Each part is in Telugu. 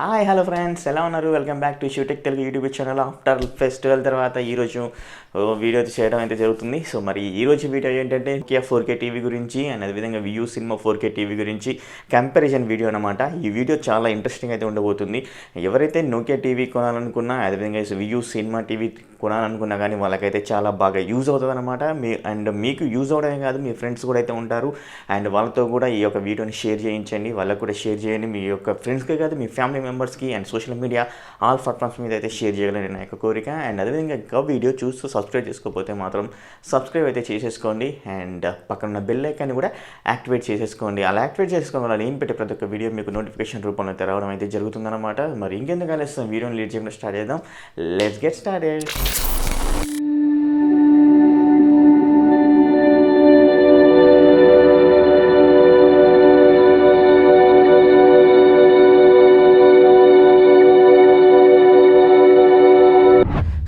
హాయ్ హలో ఫ్రెండ్స్, ఎలా ఉన్నారు? Welcome back to Shootech Telugu YouTube channel. After festival తర్వాత ఈరోజు వీడియో చేయడం అయితే జరుగుతుంది. సో మరి ఈరోజు వీడియో ఏంటంటే నోకియా 4K టీవీ గురించి అండ్ అదేవిధంగా వియూ సినిమా 4K టీవీ గురించి కంపారిజన్ వీడియో అనమాట. ఈ వీడియో చాలా ఇంట్రెస్టింగ్ అయితే ఉండబోతుంది. ఎవరైతే నోకియా టీవీ కొనాలనుకున్నా, అదేవిధంగా వియూ సినిమా టీవీ కొనాలనుకున్నా కానీ వాళ్ళకైతే చాలా బాగా యూజ్ అవుతుంది అనమాట. మీకు యూజ్ అవడమే కాదు, మీ ఫ్రెండ్స్ కూడా అయితే ఉంటారు అండ్ వాళ్ళతో కూడా ఈ యొక్క వీడియోని షేర్ చేయించండి. వాళ్ళకు కూడా షేర్ చేయండి. మీ యొక్క ఫ్రెండ్స్కే కాదు, మీ ఫ్యామిలీ మెంబర్స్కి and social media all platforms మీద అయితే షేర్ చేయాలని నా యొక్క కోరిక. అండ్ అదేవిధంగా ఇంకా వీడియో చూస్తూ సబ్స్క్రైబ్ చేసుకోకపోతే మాత్రం సబ్స్క్రైబ్ అయితే చేసేసుకోండి అండ్ పక్కన ఉన్న బెల్ ఐకాన్ని కూడా యాక్టివేట్ చేసేసుకోండి. అలా యాక్టివేట్ చేసుకోవడం వల్ల నేను పెట్టే ప్రతి ఒక్క వీడియో మీకు నోటిఫికేషన్ రూపంలో అయితే రావడం అయితే జరుగుతుందన్నమాట. మరి ఇంకెందుకు ఆలస్యం, వీడియోని లీడ్ చేయకుండా స్టార్ట్ చేద్దాం. Let's get started.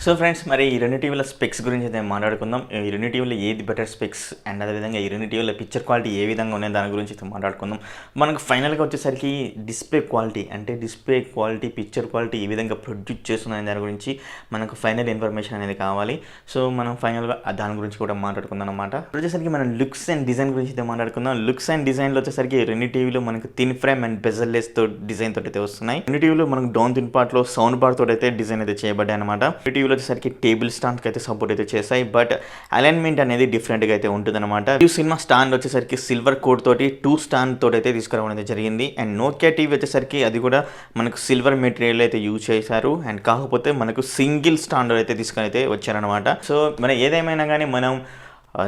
So friends, మరి ఈ రెండు టీవీల స్పెక్స్ గురించి అయితే మాట్లాడుకుందాం. ఈ రెండు టీవీలో ఏది బెటర్ స్పెక్స్ అండ్ అదేవిధంగా ఈ రెండు టీవీల పిక్చర్ క్వాలిటీ ఏ విధంగా ఉన్నాయి దాని గురించి అయితే మాట్లాడుకుందాం. మనకు ఫైనల్గా వచ్చేసరికి డిస్ప్లే క్వాలిటీ పిక్చర్ క్వాలిటీ ఏ విధంగా ప్రొడ్యూస్ చేస్తున్నాయి దాని గురించి మనకు ఫైనల్ ఇన్ఫర్మేషన్ అనేది కావాలి. సో మనం ఫైనల్గా దాని గురించి కూడా మాట్లాడుకుందాం అనమాట. వచ్చేసరికి మనం లుక్స్ అండ్ డిజైన్ గురించి అయితే మాట్లాడుకుందాం. లుక్స్ అండ్ డిజైన్లో వచ్చేసరికి రెండు టీవీలో మనకు థిన్ ఫ్రేమ్ అండ్ బెజల్లెస్ తో డిజైన్ తోటి అయితే వస్తున్నాయి. రెండు టీవీలో మనకు డౌన్ థిన్ పార్ట్లో సౌండ్ బార్ తోటి అయితే డిజైన్ అయితే చేయబడ్డాయి అనమాట. టీవీలో వచ్చేసరికి టేబుల్ స్టాండ్కి అయితే సపోర్ట్ అయితే చేస్తాయి, బట్ అలైన్మెంట్ అనేది డిఫరెంట్గా అయితే ఉంటుంది అనమాట. ఈ సినిమా స్టాండ్ వచ్చేసరికి సిల్వర్ కోడ్ తోటి 2 స్టాండ్ తోటి అయితే తీసుకురావడం అయితే జరిగింది. అండ్ నోకియా టీవీ వచ్చేసరికి అది కూడా మనకు సిల్వర్ మెటీరియల్ అయితే యూజ్ చేశారు. అండ్ కాకపోతే మనకు సింగిల్ స్టాండ్ అయితే తీసుకొని అయితే వచ్చారనమాట. సో మనం ఏదేమైనా కానీ మనం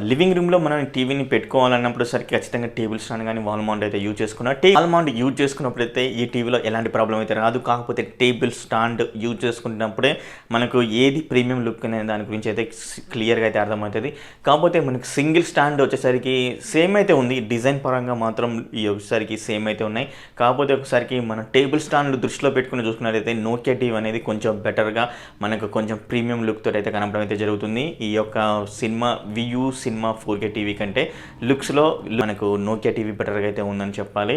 లివింగ్ రూమ్లో మనం టీవీని పెట్టుకోవాలన్నప్పుడు సరికి ఖచ్చితంగా టేబుల్ స్టాండ్ కానీ వాల్ మౌంట్ అయితే యూజ్ చేసుకున్నాం. వాల్ మౌంట్ యూజ్ చేసుకున్నప్పుడైతే ఈ టీవీలో ఎలాంటి ప్రాబ్లం అయితే రాదు. కాకపోతే టేబుల్ స్టాండ్ యూజ్ చేసుకున్నప్పుడే మనకు ఏది ప్రీమియం లుక్ అనే దాని గురించి అయితే క్లియర్గా అయితే అర్థమవుతుంది. కాకపోతే మనకు సింగిల్ స్టాండ్ వచ్చేసరికి సేమ్ అయితే ఉంది, డిజైన్ పరంగా మాత్రం ఈ వచ్చేసరికి సేమ్ అయితే ఉన్నాయి. కాకపోతే ఒకసారికి మన టేబుల్ స్టాండ్ దృష్టిలో పెట్టుకుని చూసుకున్నట్లయితే నోకియా టీవీ అనేది కొంచెం బెటర్గా మనకు కొంచెం ప్రీమియం లుక్ తోటి అయితే కనపడడం అయితే జరుగుతుంది. ఈ యొక్క వియూ సినిమా 4K టీవీ కంటే లుక్స్లో మనకు నోకియా టీవీ బెటర్గా అయితే ఉందని చెప్పాలి.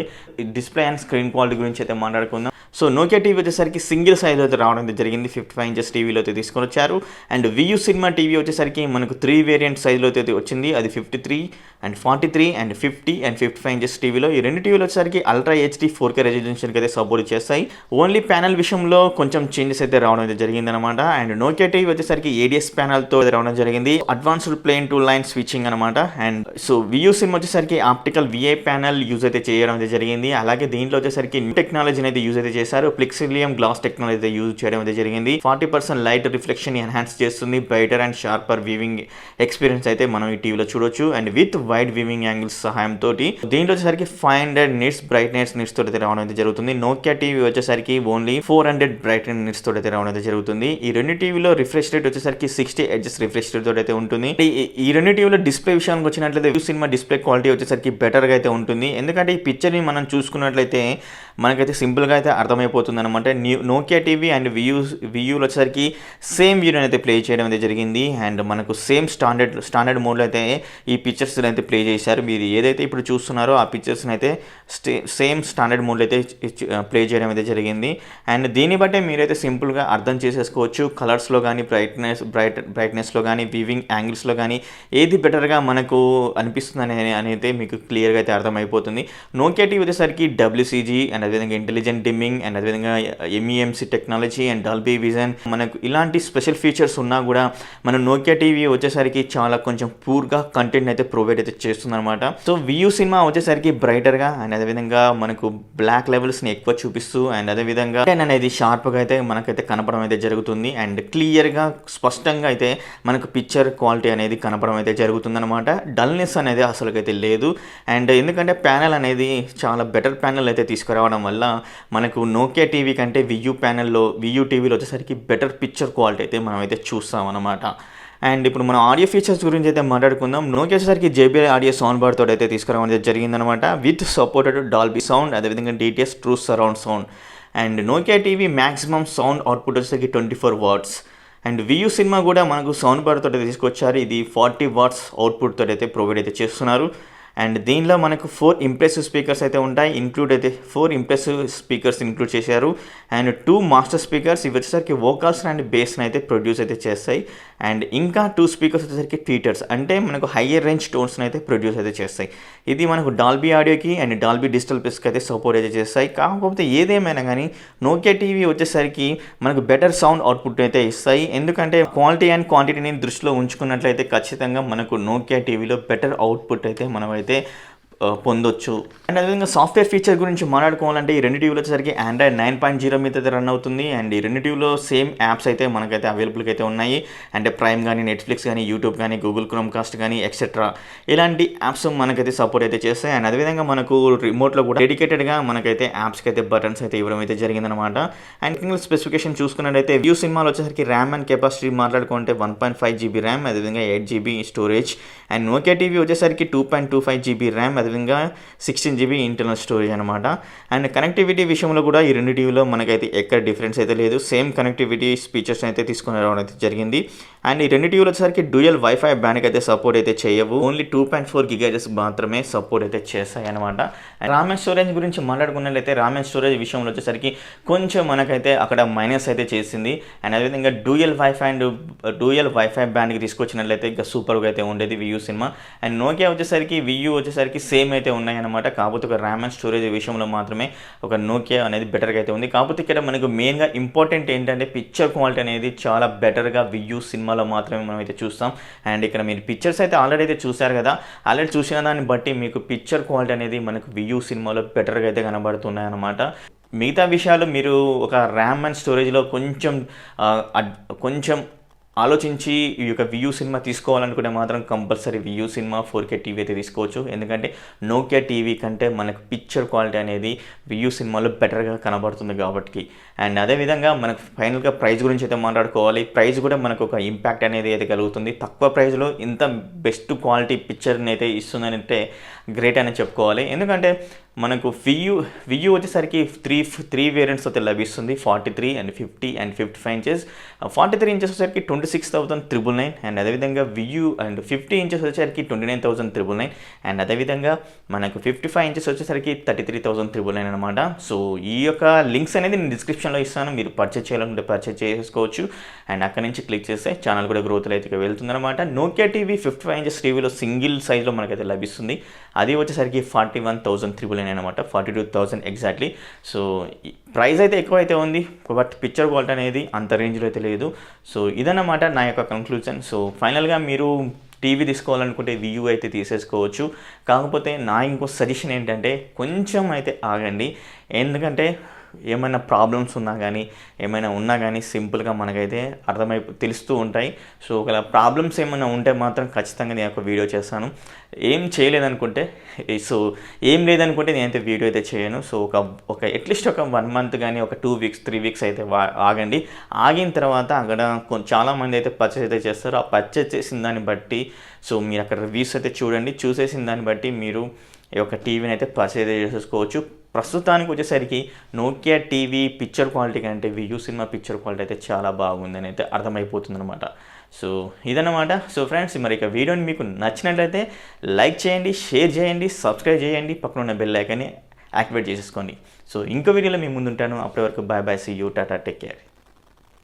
డిస్ప్లే అండ్ స్క్రీన్ క్వాలిటీ గురించి అయితే మాట్లాడుకుందాం. సో నోకియా టీవీ వచ్చేసరికి సింగిల్ సైజ్ అయితే రావడం జరిగింది. 55 ఇంచెస్ టీవీలో అయితే తీసుకొని వచ్చారు. అండ్ వియూ సినిమా టీవీ వచ్చేసరికి మనకు 3 వేరియంట్ సైజులో అయితే వచ్చింది. అది 53 అండ్ 43 అండ్ 50 అండ్ 55 ఇంచెస్ టీవీలో. ఈ రెండు టీవీలు వచ్చేసరికి అల్ట్రా హెచ్డీ 4K రెజల్యూషన్కి అయితే సపోర్ట్ చేస్తాయి. ఓన్లీ ప్యానల్ విషయంలో కొంచెం చేంజెస్ అయితే రావడం అయితే జరిగింది అనమాట. అండ్ నోకియా టీవీ వచ్చేసరికి ADS ప్యానల్తో రావడం జరిగింది. Advanced plane to line switching అనమాట. అండ్ సో వియూ సినిమా వచ్చేసరికి ఆప్టికల్ VI ప్యానల్ యూజ్ అయితే చేయడం అయితే జరిగింది. అలాగే దీంట్లో వచ్చేసరికి న్యూ టెక్నాలజీని అయితే యూజ్ అయితే చేశారు. ప్లెక్సిలియం గ్లాస్ టెక్నాలజీ అయితే యూజ్ చేయడం అయితే జరిగింది. 40% లైట్ రిఫ్లెక్షన్ ఎన్హాన్స్ చేస్తుంది. Brighter and sharper weaving experience అయితే మనం ఈ టీవీలో చూడొచ్చు. And with wide weaving angles సహాయంతో దీంట్లో వచ్చేసరికి 500 నిట్స్ బ్రైట్నెస్ నిట్స్ తోటి అయితే రావడం అయితే జరుగుతుంది. నోకియా టీవీ వచ్చేసరికి ఓన్లీ 400 బ్రైట్నెస్ నిట్స్ తోటి అయితే రావడం అయితే జరుగుతుంది. ఈ రెండు టీవీలో రిఫ్రెష్ రేట్ వచ్చేసరికి 60 Hz రిఫ్రెష్ రేట్ తోటి అయితే ఉంటుంది. ఈ రెండు టీవీలో డిస్ప్లే విషయానికి వచ్చినట్లయితే వియూ సినిమా డిస్ప్లే క్వాలిటీ వచ్చేసరికి బెటర్గా అయితే ఉంటుంది. ఎందుకంటే ఈ పిక్చర్ని మనం చూసుకున్నట్లయితే మనకైతే సింపుల్గా అయితే అర్థమైపోతుంది అనమాట. నోకియా టీవీ అండ్ వియూలో వచ్చేసరికి సేమ్ వీడియోని అయితే ప్లే చేయడం అయితే జరిగింది. అండ్ మనకు సేమ్ స్టాండర్డ్ మోడ్లో అయితే ఈ పిక్చర్స్ అయితే ప్లే చేశారు. మీరు ఏదైతే ఇప్పుడు చూస్తున్నారో ఆ పిక్చర్స్ని అయితే సేమ్ స్టాండర్డ్ మోడ్లో అయితే ప్లే చేయడం అయితే జరిగింది. అండ్ దీన్ని బట్టే మీరైతే సింపుల్గా అర్థం చేసేసుకోవచ్చు. కలర్స్లో కానీ బ్రైట్నెస్లో కానీ వీవింగ్ యాంగిల్స్లో కానీ ఏది బెటర్గా మనకు అనిపిస్తుంది అనేది మీకు క్లియర్గా అయితే అర్థమైపోతుంది. నోకియా టీవీ వచ్చేసరికి WCG అండ్ అదేవిధంగా ఇంటెలిజెంట్ డిమ్మింగ్ అండ్ అదేవిధంగా MEMC technology and Dolby vision మనకు ఇలాంటి స్పెషల్ ఫీచర్స్ ఉన్నా కూడా మన నోకియా టీవీ వచ్చేసరికి చాలా కొంచెం పూర్గా కంటెంట్ అయితే ప్రొవైడ్ అయితే చేస్తుంది అనమాట. సో వియూ సినిమా వచ్చేసరికి బ్రైటర్గా అండ్ అదేవిధంగా మనకు బ్లాక్ లెవెల్స్ని ఎక్కువ చూపిస్తూ అండ్ అదేవిధంగా అనేది షార్ప్గా అయితే మనకైతే కనపడడం అయితే జరుగుతుంది. అండ్ క్లియర్గా స్పష్టంగా అయితే మనకు పిక్చర్ క్వాలిటీ అనేది కనపడడం అయితే జరుగుతుంది అనమాట. డల్నెస్ అనేది అసలుకైతే లేదు. అండ్ ఎందుకంటే ప్యానెల్ అనేది చాలా బెటర్ ప్యానెల్ అయితే తీసుకురావడం వల్ల మనకు నోకియా టీవీ కంటే వియూ టీవీలో వచ్చేసరికి బెటర్ పిక్చర్ క్వాలిటీ అయితే మనం అయితే చూస్తాం అనమాట. అండ్ ఇప్పుడు మనం ఆడియో ఫీచర్స్ గురించి అయితే మాట్లాడుకుందాం. నోకియా వచ్చేసరికి JBL ఆడియో సౌండ్ బార్ తోటి అయితే తీసుకురావడం జరిగిందనమాట. విత్ సపోర్టెడ్ డాల్బీ సౌండ్ అదేవిధంగా DTS true surround sound. And Nokia TV maximum sound output వచ్చేసరికి 24 వాట్స్. అండ్ వియూ సినిమా కూడా మనకు సౌండ్ బార్ తోటి తీసుకొచ్చారు. ఇది 40 వాట్స్ అవుట్పుట్ తోటి అయితే ప్రొవైడ్ అయితే చేస్తున్నారు. అండ్ దీనిలో మనకు 4 ఇంప్రెసివ్ స్పీకర్స్ అయితే ఉంటాయి. అయితే 4 ఇంప్రెసివ్ స్పీకర్స్ ఇంక్లూడ్ చేశారు. అండ్ 2 మాస్టర్ స్పీకర్స్ ఇవి వచ్చేసరికి వోకల్స్ అండ్ బేస్ని అయితే ప్రొడ్యూస్ అయితే చేస్తాయి. అండ్ ఇంకా 2 స్పీకర్స్ వచ్చేసరికి ట్వీటర్స్ అంటే మనకు హయ్యర్ రేంజ్ టోన్స్ని అయితే ప్రొడ్యూస్ అయితే చేస్తాయి. ఇది మనకు డాల్బీ ఆడియోకి అండ్ డాల్బీ డిజిటల్ ప్లస్కి అయితే సపోర్ట్ అయితే చేస్తాయి. కాకపోతే ఏదేమైనా కానీ నోకియా టీవీ వచ్చేసరికి మనకు బెటర్ సౌండ్ అవుట్పుట్ అయితే ఇస్తాయి. ఎందుకంటే క్వాలిటీ అండ్ క్వాంటిటీని దృష్టిలో ఉంచుకున్నట్లయితే ఖచ్చితంగా మనకు నోకియా టీవీలో బెటర్ అవుట్పుట్ అయితే మనమైతే పొందొచ్చు. అండ్ అదేవిధంగా సాఫ్ట్వేర్ ఫీచర్ గురించి మాట్లాడుకోవాలంటే ఈ రెండు టీవీలో వచ్చేసరికి ఆండ్రాయిడ్ 9.0 మీద అయితే రన్ అవుతుంది. అండ్ ఈ రెండు టీవీలో సేమ్ యాప్స్ అయితే మనకైతే అవైలబుల్గా అయితే ఉన్నాయి. అంటే ప్రైమ్ కానీ, నెట్ఫ్లిక్స్ కానీ, యూట్యూబ్ కానీ, గూగుల్ క్రోమ్ కాస్ట్ కానీ ఎక్సెట్రా ఇలాంటి యాప్స్ మనకైతే సపోర్ట్ అయితే చేస్తాయి. అండ్ అదేవిధంగా మనకు రిమోట్లో కూడా డెడికేటెడ్గా మనకైతే యాప్స్కి అయితే బటన్స్ అయితే ఇవ్వడం అయితే జరిగిందనమాట. అండ్ సింగిల్ స్పెసిఫికేషన్ చూసుకున్నట్టయితే వ్యూ సినిమాలో వచ్చేసరికి ర్యామ్ అండ్ కెపాసిటీ మాట్లాడుకుంటే 1.5 GB ర్యామ్, అదేవిధంగా 8 GB storage. And Nokia TV వచ్చేసరికి 2.25 GB ర్యామ్, అదేవిధంగా 16 GB ఇంటర్నల్ స్టోరేజ్ అనమాట. అండ్ కనెక్టివిటీ విషయంలో కూడా ఈ రెండు టీవీలో మనకైతే ఎక్కడ డిఫరెన్స్ అయితే లేదు. సేమ్ కనెక్టివిటీ ఫీచర్స్ అయితే తీసుకుని రావడం అయితే జరిగింది. అండ్ ఈ రెండు టీవీలో వచ్చేసరికి డ్యూయల్ వైఫై బ్యాండ్కి అయితే సపోర్ట్ అయితే చేయవు. ఓన్లీ 2.4 GHz మాత్రమే సపోర్ట్ అయితే చేస్తాయి అనమాట. ర్యామ్ అండ్ స్టోరేజ్ గురించి మాట్లాడుకున్నట్లయితే ర్యామ్ అండ్ స్టోరేజ్ విషయంలో వచ్చేసరికి కొంచెం మనకైతే అక్కడ మైనస్ అయితే చేసింది. అండ్ అదేవిధంగా డ్యూయల్ వైఫై బ్యాండ్కి తీసుకొచ్చినట్లయితే ఇంకా సూపర్గా అయితే ఉండేది వియూ సినిమా. అండ్ నోకియా వచ్చేసరికి వియూ వచ్చేసరికి సేమ్ అయితే ఉన్నాయన్నమాట. కాకపోతే ఒక ర్యామ్ అండ్ స్టోరేజ్ విషయంలో మాత్రమే ఒక నోకియా అనేది బెటర్గా అయితే ఉంది. కాకపోతే ఇక్కడ మనకు మెయిన్గా ఇంపార్టెంట్ ఏంటంటే పిక్చర్ క్వాలిటీ అనేది చాలా బెటర్గా వియూ సినిమాలో మాత్రమే మనం అయితే చూస్తాం. అండ్ ఇక్కడ మీరు పిక్చర్స్ అయితే ఆల్రెడీ అయితే చూశారు కదా, ఆల్రెడీ చూసిన దాన్ని బట్టి మీకు పిక్చర్ క్వాలిటీ అనేది మనకు వియూ సినిమాలో బెటర్గా అయితే కనబడుతున్నాయి అన్నమాట. మిగతా విషయాలు మీరు ఒక ర్యామ్ అండ్ స్టోరేజ్లో కొంచెం ఆలోచించి ఈ యొక్క వియూ సినిమా తీసుకోవాలనుకుంటే మాత్రం కంపల్సరీ వియూ సినిమా 4K టీవీ అయితే తీసుకోవచ్చు. ఎందుకంటే నోకియా టీవీ కంటే మనకు పిక్చర్ క్వాలిటీ అనేది వియూ సినిమాలో బెటర్గా కనబడుతుంది కాబట్టి. అండ్ అదేవిధంగా మనకు ఫైనల్గా ప్రైస్ గురించి అయితే మాట్లాడుకోవాలి. ప్రైస్ కూడా మనకు ఒక ఇంపాక్ట్ అనేది అయితే కలుగుతుంది. తక్కువ ప్రైస్లో ఇంత బెస్ట్ క్వాలిటీ పిక్చర్ని అయితే ఇస్తుందని అంటే గ్రేట్ అని చెప్పుకోవాలి. ఎందుకంటే మనకు వియూ వచ్చేసరికి త్రీ వేరియంట్స్ అయితే లభిస్తుంది. 43 and 50 and 55 ఇంచెస్. 43 ఇంచెస్ వచ్చేసరికి 26,999. అండ్ అదేవిధంగా వియూ అండ్ 50 ఇంచెస్ వచ్చేసరికి 29,999. అండ్ అదేవిధంగా మనకు 55 ఇంచెస్ వచ్చేసరికి 33,999 అనమాట. సో ఈ యొక్క లింక్స్ అనేది నేను డిస్క్రిప్షన్లో ఇస్తాను. మీరు పర్చేస్ చేయాలనుకుంటే పర్చేస్ చేసుకోవచ్చు. అండ్ అక్కడ నుంచి క్లిక్ చేస్తే ఛానల్ కూడా గ్రోత్లో అయితే వెళ్తుందన్నమాట. నోకియా టీవీ 55 ఇంచెస్ టీవీలో సింగిల్ సైజ్లో మనకైతే లభిస్తుంది. అది వచ్చేసరికి 41,399 అనమాట. 42,000 ఎగ్జాక్ట్లీ. సో ప్రైస్ అయితే ఎక్కువ అయితే ఉంది, బట్ పిక్చర్ క్వాలిటీ అనేది అంత రేంజ్లో అయితే లేదు. సో ఇదన్నమాట నా యొక్క కంక్లూజన్. సో ఫైనల్గా మీరు టీవీ తీసుకోవాలనుకుంటే వియూ అయితే తీసేసుకోవచ్చు. కాకపోతే నా ఇంకో సజెషన్ ఏంటంటే కొంచెం అయితే ఆగండి. ఎందుకంటే ఏమైనా ప్రాబ్లమ్స్ ఉన్నా కానీ ఏమైనా ఉన్నా కానీ సింపుల్గా మనకైతే తెలుస్తూ ఉంటాయి. సో ఒకవేళ ప్రాబ్లమ్స్ ఏమైనా ఉంటే మాత్రం ఖచ్చితంగా నేను ఒక వీడియో చేస్తాను. ఏం లేదనుకుంటే నేనైతే వీడియో అయితే చేయను. సో ఒక అట్లీస్ట్ ఒక 1 month కానీ ఒక 2 weeks 3 weeks అయితే ఆగండి. ఆగిన తర్వాత అక్కడ చాలామంది అయితే పర్చేస్ అయితే చేస్తారు. ఆ పర్చేస్ చేసిన దాన్ని బట్టి సో మీరు అక్కడ రివ్యూస్ అయితే చూడండి. చూసేసిన దాన్ని బట్టి మీరు ఈ యొక్క టీవీని అయితే పర్చేస్ చేసుకోవచ్చు. ప్రస్తుతానికి వచ్చేసరికి నోకియా టీవీ పిక్చర్ క్వాలిటీ కంటే వియూ సినిమా పిక్చర్ క్వాలిటీ అయితే చాలా బాగుందని అయితే అర్థమైపోతుంది అనమాట. సో ఇదన్నమాట. సో ఫ్రెండ్స్, మరి ఇక వీడియోని మీకు నచ్చినట్లయితే లైక్ చేయండి, షేర్ చేయండి, సబ్స్క్రైబ్ చేయండి, పక్కన ఉన్న బెల్ ఐకాన్ని యాక్టివేట్ చేసేసుకోండి. సో ఇంకో వీడియోలో మీ ముందు ఉంటాను. అప్పటి వరకు bye bye, see you, tata, take care.